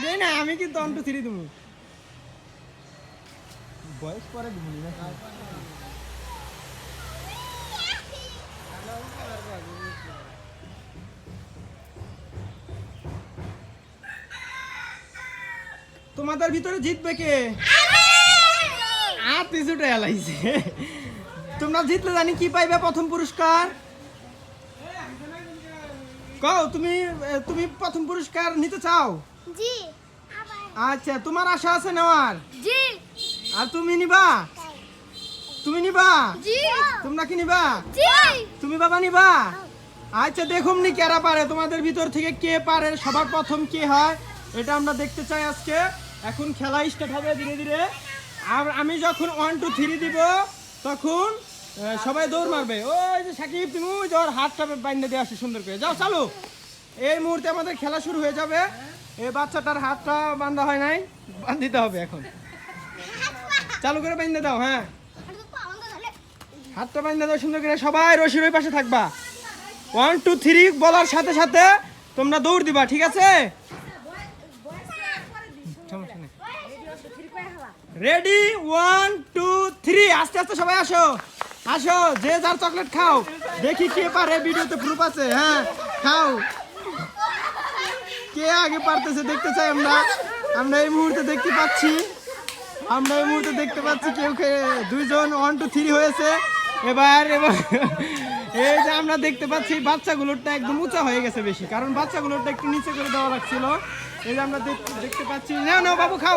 আগেই না আমি কিন্তু 1 2 3 দেবো বয়স পরে দেবো না তোমাদের ভিতরে জিতবে কে আর পিছুটে এলাইছে তোমরা জিতলে জানি কি পাইবে প্রথম পুরস্কার কও তুমি তুমি প্রথম পুরস্কার নিতে চাও জি আচ্ছা তোমার আশা আছে নেওয়ার জি আর তুমি নিবা তুমি নিবা জি তোমরা কি নিবা জি তুমি বাবা নিবা আচ্ছা দেখুন নি কারা পারে তোমাদের ভিতর থেকে কে পারে সবার প্রথম কে হয় এটা আমরা দেখতে চাই আজকে এখন খেলা স্টার্ট হবে ধীরে ধীরে আর আমি যখন 1 2 3 দিব তখন সবাই দৌড় মারবে ওই যে সাকিব তুমি ওই যে ওর হাতটা বাইন্ধে দিয়ে আসে সুন্দর করে যাও চালু এই মুহূর্তে আমাদের খেলা শুরু হয়ে যাবে এই বাচ্চাটার হাতটা বাঁধা হয় নাই বাঁধিতে হবে এখন চালু করে বাইন্ধে দাও হ্যাঁ হাতটা বাইন্ধে দাও সুন্দর করে সবাই রশির ওই পাশে থাকবা 1 2 3 বলার সাথে সাথে তোমরা দৌড় দিবা ঠিক আছে রেডি 1 2 3 আস্তে আস্তে সবাই আসো আসো যে যার চকলেট খাও দেখি কে পারে ভিডিওতে প্রুফ আছে হ্যাঁ খাও কে আগে পারতেছে দেখতে চাই আমরা এই মুহূর্তে দেখতে পাচ্ছি কেউ দুইজন 1 2 3 হয়েছে এবার এই যে আমরা দেখতে পাচ্ছি বাচ্চাগুলোরটা একদম উঁচা হয়ে গেছে বেশি কারণ বাচ্চাগুলোরটা একটু নিচে করে দেওয়া লাগছিল এই যে আমরা দেখতে পাচ্ছি না বাবু খাও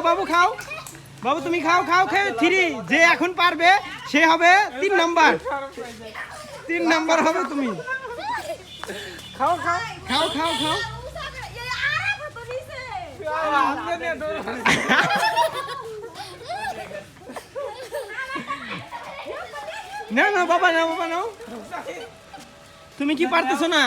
বাবু তুমি খাও খেয়ে 3 যে এখন পারবে সে হবে 3 নাম্বার হবে তুমি খাও না বাবা নাও তুমি কি পারতেছো না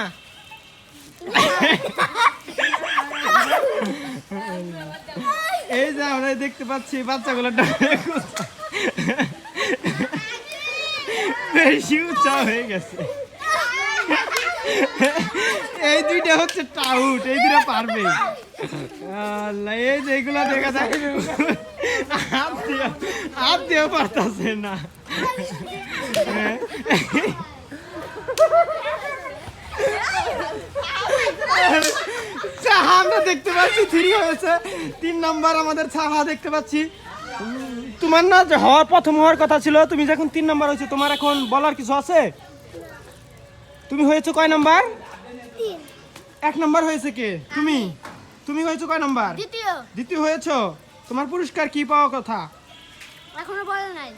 এই যে আমরা দেখতে পাচ্ছি বাচ্চাগুলো বেশি উৎসাহ হয়ে গেছে এই দুইটা হচ্ছে টাউট এই দুইটা পারবে আল্লাহ এই যে এগুলা দেখা যায় হাত দিয়েও পারতেছে না চাহা আমরা দেখতে পাচ্ছি 3 হয়েছে 3 নাম্বার আমাদের চাহা দেখতে পাচ্ছি তোমার না যে প্রথম হওয়ার কথা ছিল তুমি যখন 3 নাম্বার হয়েছে তোমার এখন বলার কিছু আছে তুমি হয়েছো কয় নাম্বার 1 নাম্বার হয়েছে কে তুমি হয়েছো কয় নাম্বার দ্বিতীয় হয়েছো তোমার পুরস্কার কি পাওয়া কথা এখনো বলে নাই